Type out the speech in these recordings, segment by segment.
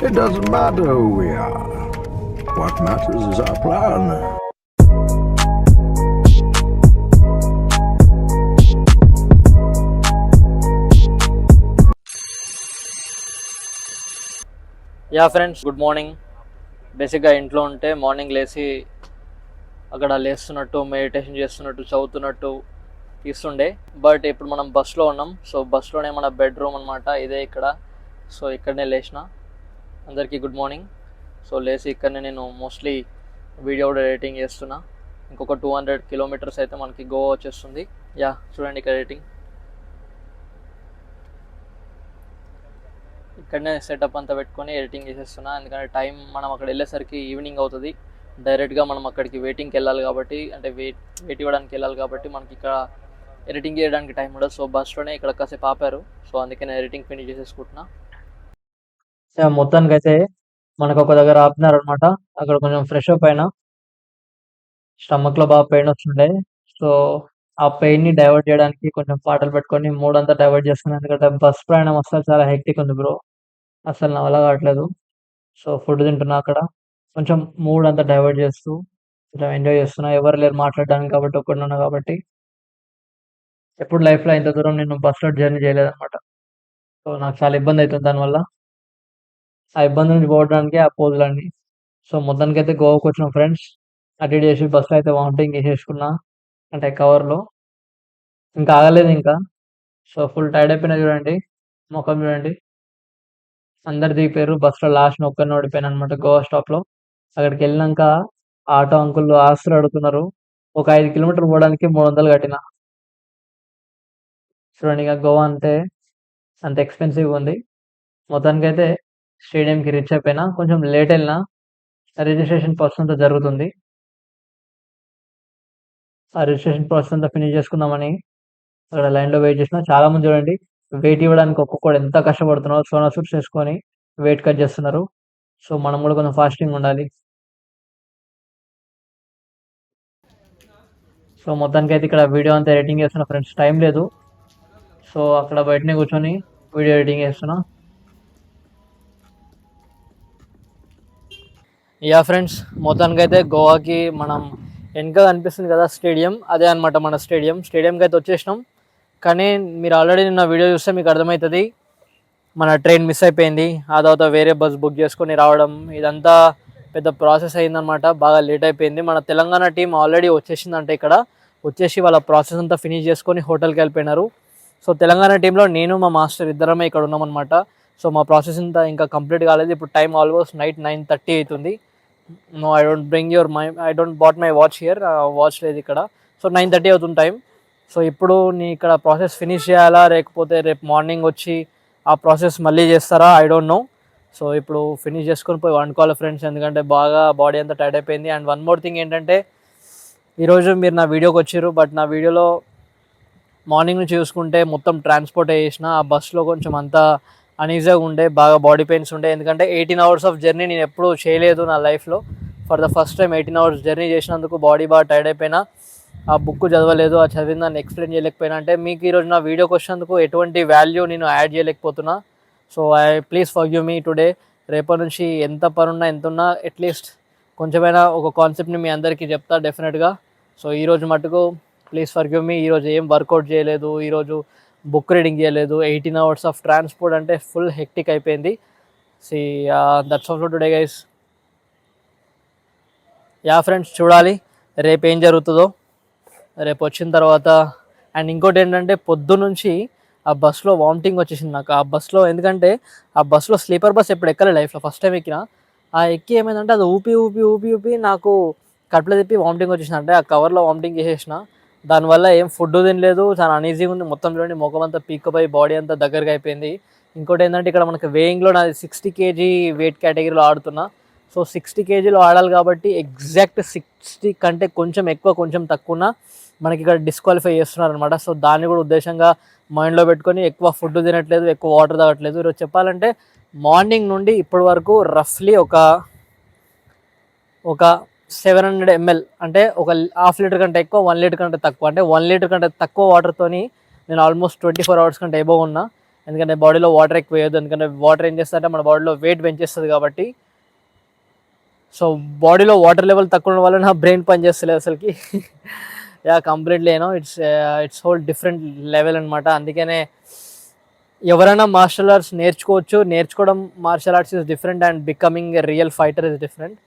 It doesn't matter who we are. What matters is our plan. Yeah friends, good morning. బేసిక్గా ఇంట్లో ఉంటే morning లేచి అక్కడ లేస్తున్నట్టు, meditation చేస్తున్నట్టు, చదువుతున్నట్టు తీస్తుండే. బట్ ఇప్పుడు మనం బస్లో ఉన్నాం. సో బస్లోనే మన బెడ్రూమ్ అనమాట, ఇదే ఇక్కడ. సో ఇక్కడనే లేచిన. అందరికీ గుడ్ మార్నింగ్. సో లేచి ఇక్కడనే నేను మోస్ట్లీ వీడియో కూడా ఎడిటింగ్ చేస్తున్నా. ఇంకొక 200 కిలోమీటర్స్ అయితే మనకి గోవా వచ్చేస్తుంది. యా చూడండి ఇక్కడ ఎడిటింగ్. ఇక్కడనే సెటప్ అంతా పెట్టుకొని ఎడిటింగ్ చేసేస్తున్నా. ఎందుకంటే టైం మనం అక్కడ వెళ్ళేసరికి ఈవినింగ్ అవుతుంది. డైరెక్ట్గా మనం అక్కడికి వెయిటింగ్కి వెళ్ళాలి కాబట్టి, అంటే వెయిట్ ఇవ్వడానికి వెళ్ళాలి కాబట్టి మనకి ఇక్కడ ఎడిటింగ్ చేయడానికి టైం ఉండదు. సో బస్లోనే ఇక్కడ కాసేపు ఆపారు. సో అందుకే నేను ఎడిటింగ్ ఫినిష్ చేసేసుకుంటున్నా. మొత్తానికి అయితే మనకు ఒక దగ్గర ఆపినారనమాట. అక్కడ కొంచెం ఫ్రెష్ అప్ అయినా. స్టమక్లో బాగా పెయిన్ వస్తుండే. సో ఆ పెయిన్ని డైవర్ట్ చేయడానికి కొంచెం పాటలు పెట్టుకొని మూడంతా డైవర్ట్ చేస్తున్నాను. ఎందుకంటే బస్ ప్రయాణం అసలు చాలా హెక్టిక్ ఉంది బ్రో. అసలు నా వల్ల కావట్లేదు. సో ఫుడ్ తింటున్నా అక్కడ. కొంచెం మూడ్ అంతా డైవర్ట్ చేస్తూ కొంచెం ఎంజాయ్ చేస్తున్నా. ఎవరు లేరు మాట్లాడడానికి కాబట్టి, ఒక్కడినే ఉన్నా కాబట్టి. ఎప్పుడు లైఫ్లో ఇంత దూరం నేను బస్‌లో జర్నీ చేయలేదనమాట. సో నాకు చాలా ఇబ్బంది అవుతుంది దానివల్ల. ఆ ఇబ్బంది నుంచి పోవడానికి ఆ పోజులన్నీ. సో మొత్తానికైతే గోవాకి వచ్చినాం ఫ్రెండ్స్. అటు ఇటు చేసి బస్‌లో అయితే వామిటింగ్ చేసేసుకున్నా. అంటే కవర్‌లో. ఇంకా ఆగలేదు ఇంకా. సో ఫుల్ టైర్డ్ అయిపోయినా చూడండి. మొఖం చూడండి. అందరు దిగిపోయారు. బస్‌లో లాస్ట్‌న ఒక్కడినే ఓడిపోయాననమాట గోవా స్టాప్‌లో. అక్కడికెళ్ళినంక ఆటో అంకుల్ ఆస్తులు అడుగుతున్నారు. ఒక 5 కిలోమీటర్లు పోవడానికి 300 కట్టిన. చూడండి ఇక గోవా అంటే అంత ఎక్స్‌పెన్సివ్‌గా ఉంది. మొత్తానికైతే స్టేడియంకి రీచ్ అయిపోయినా. కొంచెం లేట్ ఎళ్ళినా. రిజిస్ట్రేషన్ ప్రాసెస్ అంతా జరుగుతుంది. ఆ రిజిస్ట్రేషన్ ప్రాసెస్ అంతా ఫినిష్ చేసుకుందామని అక్కడ లైన్‌లో వెయిట్ చేసినా. చాలామంది చూడండి వెయిట్ ఇవ్వడానికి ఒక్కొక్కడు ఎంత కష్టపడుతున్నారో సోనా సూట్స్ ఏసుకొని వెయిట్ కట్ చేస్తున్నారు. సో మనం కూడా కొంచెం ఫాస్టింగ్ ఉండాలి. సో మొత్తానికైతే ఇక్కడ వీడియో అంతా ఎడిటింగ్ చేస్తున్నా ఫ్రెండ్స్. టైం లేదు. సో అక్కడ బయటనే కూర్చొని వీడియో ఎడిటింగ్ చేస్తున్నా. యా ఫ్రెండ్స్, మొత్తానికైతే గోవాకి మనం వెనక కనిపిస్తుంది కదా స్టేడియం, అదే అనమాట మన స్టేడియంకి అయితే వచ్చేసినాం. కానీ మీరు ఆల్రెడీ నిన్న వీడియో చూస్తే మీకు అర్థమవుతుంది మన ట్రైన్ మిస్ అయిపోయింది. ఆ తర్వాత వేరే బస్ బుక్ చేసుకొని రావడం, ఇదంతా పెద్ద ప్రాసెస్ అయిందనమాట. బాగా లేట్ అయిపోయింది. మన తెలంగాణ టీం ఆల్రెడీ వచ్చేసిందంటే ఇక్కడ వచ్చేసి వాళ్ళ ప్రాసెస్ అంతా ఫినిష్ చేసుకొని హోటల్కి వెళ్ళిపోయినారు. సో తెలంగాణ టీంలో నేను మా మాస్టర్ ఇద్దరమే ఇక్కడ ఉన్నామన్నమాట. సో మా ప్రాసెస్ అంతా ఇంకా కంప్లీట్ కాలేదు. ఇప్పుడు టైం ఆల్మోస్ట్ నైట్ 9:30 అవుతుంది. No, I don't bought my watch here. Watch లేదు ఇక్కడ. సో 9:30 అవుతుంది టైం. సో ఇప్పుడు నీ ఇక్కడ ప్రాసెస్ ఫినిష్ చేయాలా, లేకపోతే రేపు మార్నింగ్ వచ్చి ఆ ప్రాసెస్ మళ్ళీ చేస్తారా, ఐ డోంట్ నో. సో ఇప్పుడు ఫినిష్ చేసుకొని పోయి వండుకోవాలి ఫ్రెండ్స్. ఎందుకంటే బాగా బాడీ అంతా టైర్డ్ అయిపోయింది. అండ్ వన్ మోర్ థింగ్ ఏంటంటే, ఈరోజు మీరు నా వీడియోకి వచ్చారు, బట్ నా వీడియోలో మార్నింగ్ నుంచి చూసుకుంటే మొత్తం ట్రాన్స్పోర్ట్ చేసిన. ఆ బస్సులో కొంచెం అంతా అనీజీగా ఉండే, బాగా బాడీ పెయిన్స్ ఉండే. ఎందుకంటే 18 hours ఆఫ్ జర్నీ నేను ఎప్పుడూ చేయలేదు నా లైఫ్లో. For the first time 18 hours journey చేసినందుకు బాడీ బాగా టైర్డ్ అయిపోయినా. ఆ బుక్ చదవలేదు, ఆ చదివిన దాన్ని ఎక్స్ప్లెయిన్ చేయలేకపోయినా. అంటే మీకు ఈరోజు నా వీడియోకి వచ్చినందుకు ఎటువంటి వాల్యూ నేను యాడ్ చేయలేకపోతున్నా. So please forgive me today. రేపటి నుంచి ఎంత పనున్నా ఎంత ఉన్నా అట్లీస్ట్ కొంచెమైనా ఒక కాన్సెప్ట్ని మీ అందరికీ చెప్తా డెఫినెట్గా. సో ఈరోజు మటుకు ప్లీజ్ ఫర్గివ్ మీ. ఈరోజు ఏం వర్కౌట్ చేయలేదు, ఈరోజు బుక్ రీడింగ్ చేయలేదు. 18 hours ఆఫ్ ట్రాన్స్పోర్ట్ అంటే ఫుల్ హెక్టిక్ అయిపోయింది. See that's all for today guys. Yeah friends, చూడాలి రేపు ఏం జరుగుతుందో. రేపు వచ్చిన తర్వాత అండ్ ఇంకోటి ఏంటంటే, పొద్దునుంచి ఆ బస్సులో వామిటింగ్ వచ్చేసింది నాకు. ఆ బస్సులో ఎందుకంటే ఆ బస్సులో స్లీపర్ బస్ ఎప్పుడు ఎక్కలే లైఫ్లో, ఫస్ట్ టైం ఎక్కిన. ఆ ఎక్కి ఏమైందంటే అది ఊపి ఊపి ఊపి ఊపి నాకు కడుపులో తిప్పి వామిటింగ్ వచ్చేసింది. అంటే ఆ కవర్లో వామిటింగ్ చేసేసిన. దానివల్ల ఏం ఫుడ్ తినలేదు, చాలా అనీజీగా ఉంది. మొత్తం చూడండి ముఖం అంతా పీక్కుపోయి బాడీ అంతా దగ్గరగా అయిపోయింది. ఇంకోటి ఏంటంటే, ఇక్కడ మనకి వేయింగ్లో నాది 60 kg వెయిట్ కేటగిరీలో ఆడుతున్నా. సో 60 kgలో ఆడాలి కాబట్టి ఎగ్జాక్ట్ 60 కంటే కొంచెం ఎక్కువ కొంచెం తక్కువ మనకి ఇక్కడ డిస్క్వాలిఫై చేస్తున్నారు అనమాట. సో దాన్ని కూడా ఉద్దేశంగా మైండ్లో పెట్టుకొని ఎక్కువ ఫుడ్ తినట్లేదు, ఎక్కువ వాటర్ తాగట్లేదు. ఈరోజు చెప్పాలంటే మార్నింగ్ నుండి ఇప్పటి వరకు రఫ్లీ ఒక 700 ml, అంటే ఒక ½ లీటర్ కంటే ఎక్కువ, 1 లీటర్ కంటే తక్కువ, అంటే 1 లీటర్ కంటే తక్కువ వాటర్తోని నేను ఆల్మోస్ట్ 24 hours కంటే ఎబోవ్ ఉన్నా. ఎందుకంటే బాడీలో వాటర్ ఎక్కువ వేయద్దు, ఎందుకంటే వాటర్ ఏం చేస్తుందంటే మన బాడీలో వెయిట్ పెంచేస్తుంది కాబట్టి. సో బాడీలో వాటర్ లెవెల్ తక్కువ ఉండడం వల్ల నా బ్రెయిన్ పనిచేస్తలేదు అసలుకి. Yeah completely it's whole different level అనమాట. అందుకనే ఎవరైనా మార్షల్ ఆర్ట్స్ నేర్చుకోవడం martial arts is different and becoming a real fighter is different.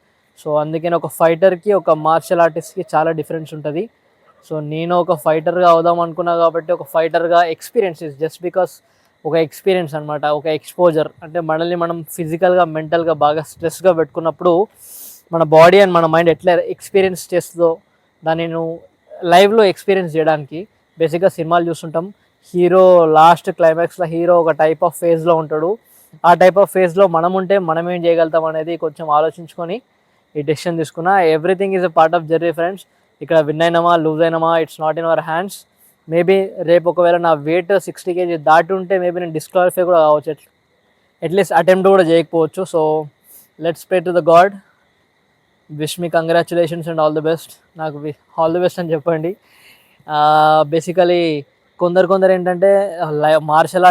So అందుకని ఒక ఫైటర్కి ఒక మార్షల్ ఆర్టిస్ట్కి చాలా డిఫరెన్స్ ఉంటుంది. సో నేను ఒక ఫైటర్గా అవుదాం అనుకున్నా కాబట్టి ఒక ఫైటర్గా ఎక్స్పీరియన్స్ ఇస్ జస్ట్ బికాస్ ఒక ఎక్స్పీరియన్స్ అనమాట, ఒక ఎక్స్పోజర్. అంటే మనల్ని మనం ఫిజికల్గా మెంటల్గా బాగా స్ట్రెస్గా పెట్టుకున్నప్పుడు మన బాడీ అండ్ మన మైండ్ ఎట్లా ఎక్స్పీరియన్స్ చేస్తుందో దాన్ని నేను లైవ్లో ఎక్స్పీరియన్స్ చేయడానికి. బేసిక్గా సినిమాలు చూస్తుంటాం, హీరో లాస్ట్ క్లైమాక్స్లో హీరో ఒక టైప్ ఆఫ్ ఫేజ్లో ఉంటాడు. ఆ టైప్ ఆఫ్ ఫేజ్లో మనం ఉంటే మనం ఏం చేయగలుగుతాం అనేది కొంచెం ఆలోచించుకొని ఈ డెసిషన్ తీసుకున్నా. Everything is a part of journey friends. ఇక్కడ విన్ అయినామా లూజ్ అయినామా it's not in our hands. Maybe రేపు ఒకవేళ నా వెయిట్ 60 kg దాటి ఉంటే మేబీ నేను డిస్క్వాలిఫై కూడా కావచ్చు, అట్లీస్ట్ అటెంప్ట్ కూడా చేయకపోవచ్చు. So let's pray to the God. Wish me congratulations and all the best. నాకు ఆల్ ది బెస్ట్ అని చెప్పండి. బేసికలీ కొందరు ఏంటంటే మార్షల్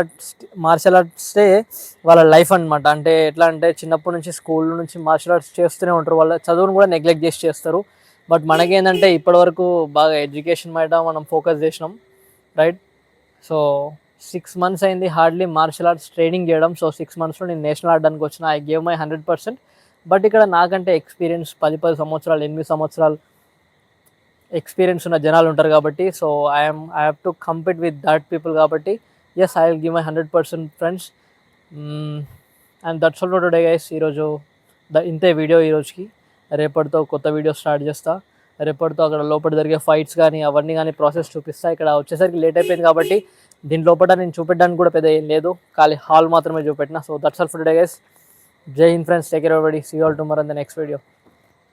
ఆర్ట్సే వాళ్ళ లైఫ్ అనమాట. అంటే ఎట్లా అంటే చిన్నప్పటి నుంచి స్కూల్ నుంచి మార్షల్ ఆర్ట్స్ చేస్తూనే ఉంటారు, వాళ్ళ చదువును కూడా నెగ్లెక్ట్ చేసి చేస్తారు. బట్ మనకేంటంటే ఇప్పటివరకు బాగా ఎడ్యుకేషన్ మీద మనం ఫోకస్ చేసినాం, రైట్? సో 6 months అయింది హార్డ్లీ మార్షల్ ఆర్ట్స్ ట్రైనింగ్ చేయడం. సో 6 monthsలో నేను నేషనల్ ఆడడానికి వచ్చిన. I gave my 100%. బట్ ఇక్కడ నాకంటే ఎక్స్పీరియన్స్ 10 సంవత్సరాలు 8 సంవత్సరాలు ఎక్స్పీరియన్స్ ఉన్న జనాలు ఉంటారు కాబట్టి. So I have to compete with that people కాబట్టి yes I will give my 100% friends. And that's all for today guys. ఈరోజు ఇంతే వీడియో ఈరోజుకి. రేపటితో కొత్త వీడియో స్టార్ట్ చేస్తా. రేపటితో అక్కడ లోపల జరిగే ఫైట్స్ కానీ అవన్నీ కానీ ప్రాసెస్ చూపిస్తా. ఇక్కడ వచ్చేసరికి లేట్ అయిపోయింది కాబట్టి దీని లోపల నేను చూపెట్టడానికి కూడా పెద్ద ఏం లేదు, ఖాళీ హాల్ మాత్రమే చూపెట్టిన. So that's all for today guys. Jai Hind friends, take care everybody, see you all tomorrow in the next video.